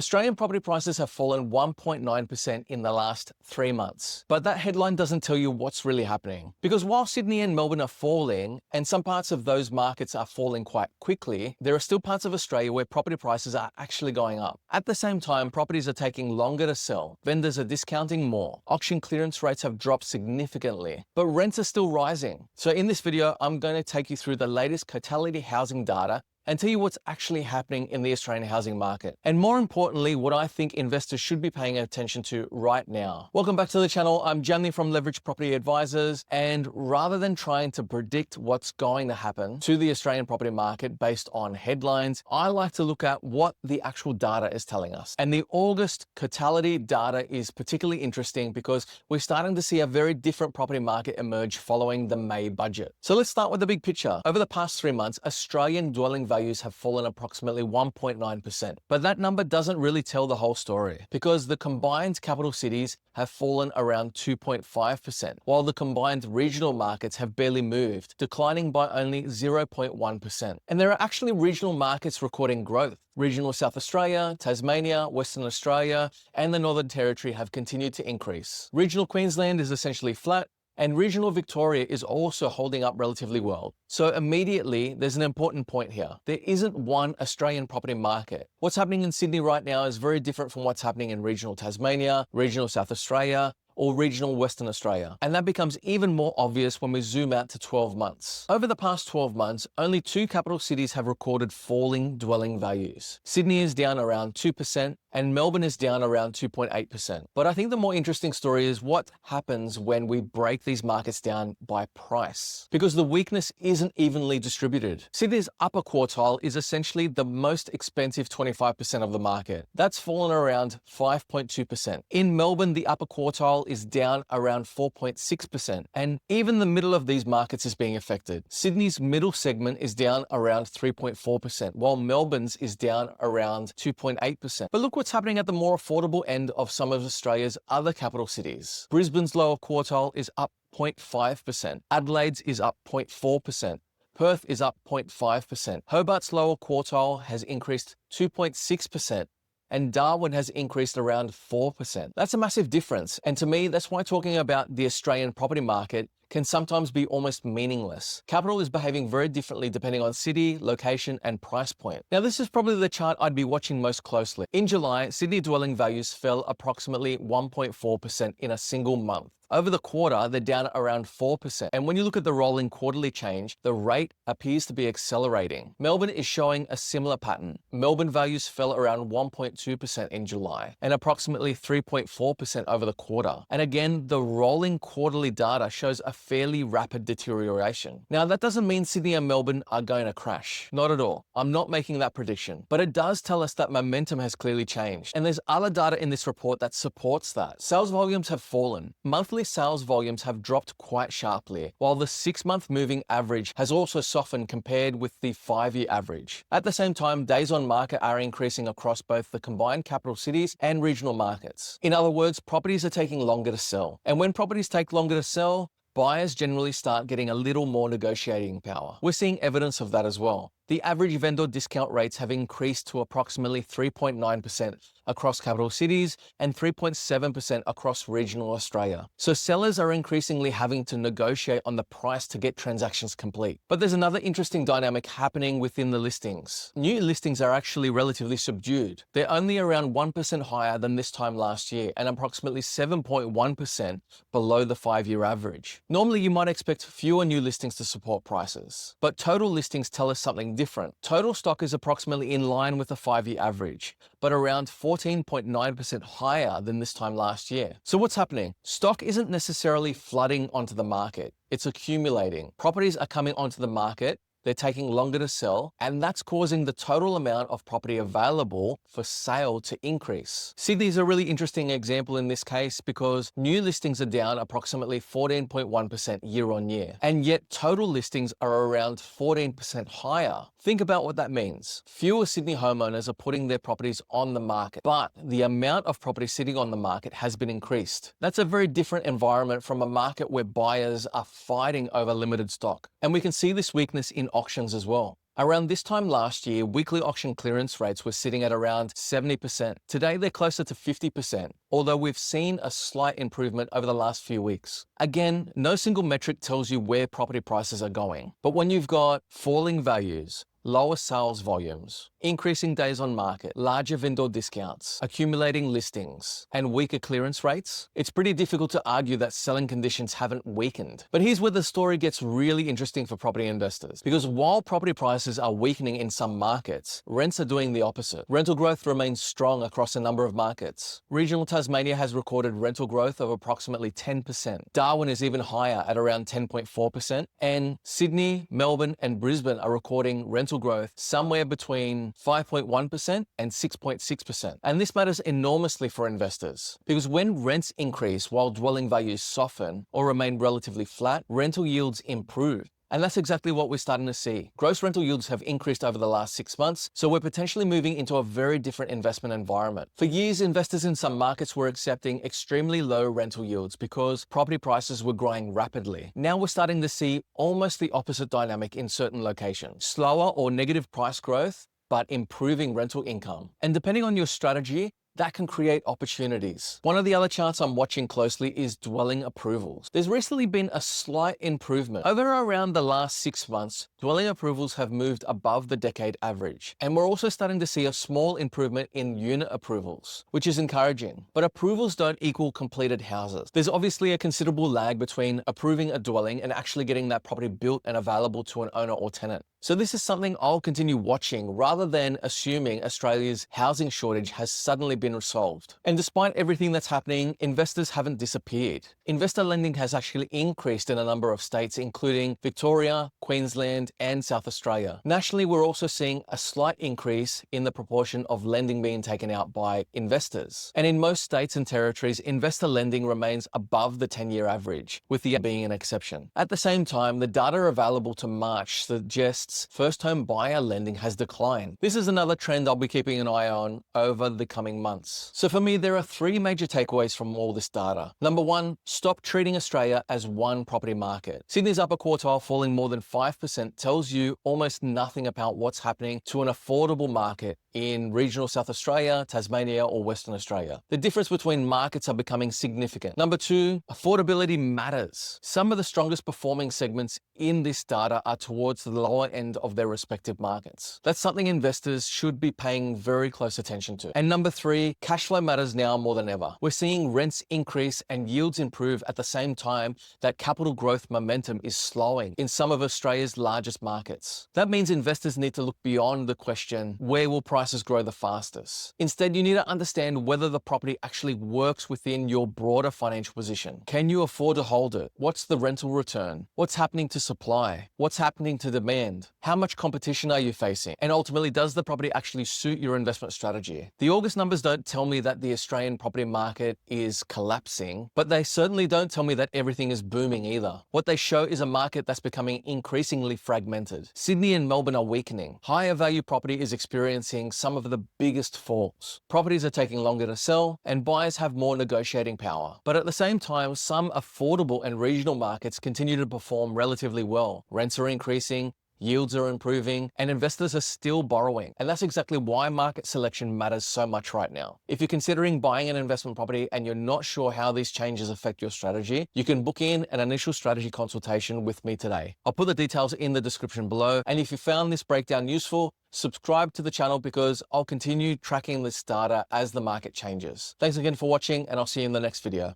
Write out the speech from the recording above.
Australian property prices have fallen 1.9% in the last 3 months. But that headline doesn't tell you what's really happening. Because while Sydney and Melbourne are falling, and some parts of those markets are falling quite quickly, there are still parts of Australia where property prices are actually going up. At the same time, properties are taking longer to sell. Vendors are discounting more. Auction clearance rates have dropped significantly, but rents are still rising. So in this video, I'm going to take you through the latest totality housing data and tell you what's actually happening in the Australian housing market. And more importantly, what I think investors should be paying attention to right now. Welcome back to the channel. I'm Jamie from Leverage Property Advisors. And rather than trying to predict what's going to happen to the Australian property market based on headlines, I like to look at what the actual data is telling us. And the August totality data is particularly interesting because we're starting to see a very different property market emerge following the May budget. So let's start with the big picture. Over the past 3 months, Australian dwelling values have fallen approximately 1.9%. But that number doesn't really tell the whole story because the combined capital cities have fallen around 2.5%, while the combined regional markets have barely moved, declining by only 0.1%. And there are actually regional markets recording growth. Regional South Australia, Tasmania, Western Australia, and the Northern Territory have continued to increase. Regional Queensland is essentially flat, and regional Victoria is also holding up relatively well. So immediately, there's an important point here. There isn't one Australian property market. What's happening in Sydney right now is very different from what's happening in regional Tasmania, regional South Australia, or regional Western Australia. And that becomes even more obvious when we zoom out to 12 months. Over the past 12 months, only 2 capital cities have recorded falling dwelling values. Sydney is down around 2%, and Melbourne is down around 2.8%. But I think the more interesting story is what happens when we break these markets down by price, because the weakness isn't evenly distributed. Sydney's upper quartile is essentially the most expensive 25% of the market. That's fallen around 5.2%. In Melbourne, the upper quartile is down around 4.6%, and even the middle of these markets is being affected. Sydney's middle segment is down around 3.4%, while Melbourne's is down around 2.8%. But look what's happening at the more affordable end of some of Australia's other capital cities. Brisbane's lower quartile is up 0.5%. Adelaide's is up 0.4%. Perth is up 0.5%. Hobart's lower quartile has increased 2.6%. And Darwin has increased around 4%. That's a massive difference. And to me, that's why talking about the Australian property market can sometimes be almost meaningless. Capital is behaving very differently depending on city, location, and price point. Now, this is probably the chart I'd be watching most closely. In July, Sydney dwelling values fell approximately 1.4% in a single month. Over the quarter, they're down around 4%. And when you look at the rolling quarterly change, the rate appears to be accelerating. Melbourne is showing a similar pattern. Melbourne values fell around 1.2% in July and approximately 3.4% over the quarter. And again, the rolling quarterly data shows a fairly rapid deterioration. Now, that doesn't mean Sydney and Melbourne are going to crash. Not at all. I'm not making that prediction. But it does tell us that momentum has clearly changed. And there's other data in this report that supports that. Sales volumes have fallen. Monthly sales volumes have dropped quite sharply, while the 6-month moving average has also softened compared with the 5-year average. At the same time, days on market are increasing across both the combined capital cities and regional markets. In other words, properties are taking longer to sell. And when properties take longer to sell, buyers generally start getting a little more negotiating power. We're seeing evidence of that as well. The average vendor discount rates have increased to approximately 3.9% across capital cities and 3.7% across regional Australia. So sellers are increasingly having to negotiate on the price to get transactions complete. But there's another interesting dynamic happening within the listings. New listings are actually relatively subdued. They're only around 1% higher than this time last year and approximately 7.1% below the 5-year average. Normally, you might expect fewer new listings to support prices, but total listings tell us something different. Total stock is approximately in line with the 5-year average, but around 14.9% higher than this time last year. So what's happening? Stock isn't necessarily flooding onto the market. It's accumulating. Properties are coming onto the market. They're taking longer to sell, and that's causing the total amount of property available for sale to increase. Sydney is a really interesting example in this case because new listings are down approximately 14.1% year on year, and yet total listings are around 14% higher. Think about what that means. Fewer Sydney homeowners are putting their properties on the market, but the amount of property sitting on the market has been increased. That's a very different environment from a market where buyers are fighting over limited stock. And we can see this weakness in auctions as well. Around this time last year, weekly auction clearance rates were sitting at around 70%. Today, they're closer to 50%, although we've seen a slight improvement over the last few weeks. Again, no single metric tells you where property prices are going, but when you've got falling values, lower sales volumes, increasing days on market, larger vendor discounts, accumulating listings, and weaker clearance rates, it's pretty difficult to argue that selling conditions haven't weakened. But here's where the story gets really interesting for property investors, because while property prices are weakening in some markets, rents are doing the opposite. Rental growth remains strong across a number of markets. Regional Tasmania has recorded rental growth of approximately 10%. Darwin is even higher at around 10.4%, and Sydney, Melbourne, and Brisbane are recording rental growth somewhere between 5.1% and 6.6%. And this matters enormously for investors, because when rents increase while dwelling values soften or remain relatively flat, rental yields improve. And that's exactly what we're starting to see. Gross rental yields have increased over the last 6 months, so we're potentially moving into a very different investment environment. For years, investors in some markets were accepting extremely low rental yields because property prices were growing rapidly. Now we're starting to see almost the opposite dynamic in certain locations. Slower or negative price growth, but improving rental income. And depending on your strategy, that can create opportunities. One of the other charts I'm watching closely is dwelling approvals. There's recently been a slight improvement. Over around the last 6 months, dwelling approvals have moved above the decade average. And we're also starting to see a small improvement in unit approvals, which is encouraging. But approvals don't equal completed houses. There's obviously a considerable lag between approving a dwelling and actually getting that property built and available to an owner or tenant. So this is something I'll continue watching rather than assuming Australia's housing shortage has suddenly been resolved. And despite everything that's happening, investors haven't disappeared. Investor lending has actually increased in a number of states, including Victoria, Queensland, and South Australia. Nationally, we're also seeing a slight increase in the proportion of lending being taken out by investors. And in most states and territories, investor lending remains above the 10-year average, with the being an exception. At the same time, the data available to March suggests first-home buyer lending has declined. This is another trend I'll be keeping an eye on over the coming months. So for me, there are 3 major takeaways from all this data. Number 1, stop treating Australia as one property market. Sydney's upper quartile falling more than 5% tells you almost nothing about what's happening to an affordable market in regional South Australia, Tasmania, or Western Australia. The difference between markets are becoming significant. Number 2, affordability matters. Some of the strongest performing segments in this data are towards the lower end of their respective markets. That's something investors should be paying very close attention to. And number 3, cash flow matters now more than ever. We're seeing rents increase and yields improve at the same time that capital growth momentum is slowing in some of Australia's largest markets. That means investors need to look beyond the question, where will prices grow the fastest? Instead, you need to understand whether the property actually works within your broader financial position. Can you afford to hold it? What's the rental return? What's happening to supply? What's happening to demand? How much competition are you facing? And ultimately, does the property actually suit your investment strategy? The August numbers don't tell me that the Australian property market is collapsing, but they certainly don't tell me that everything is booming either. What they show is a market that's becoming increasingly fragmented. Sydney and Melbourne are weakening. Higher value property is experiencing some of the biggest falls. Properties are taking longer to sell, and buyers have more negotiating power. But at the same time, some affordable and regional markets continue to perform relatively well. Rents are increasing, yields are improving, and investors are still borrowing. And that's exactly why market selection matters so much right now. If you're considering buying an investment property and you're not sure how these changes affect your strategy, you can book in an initial strategy consultation with me today. I'll put the details in the description below. And if you found this breakdown useful, subscribe to the channel because I'll continue tracking this data as the market changes. Thanks again for watching, and I'll see you in the next video.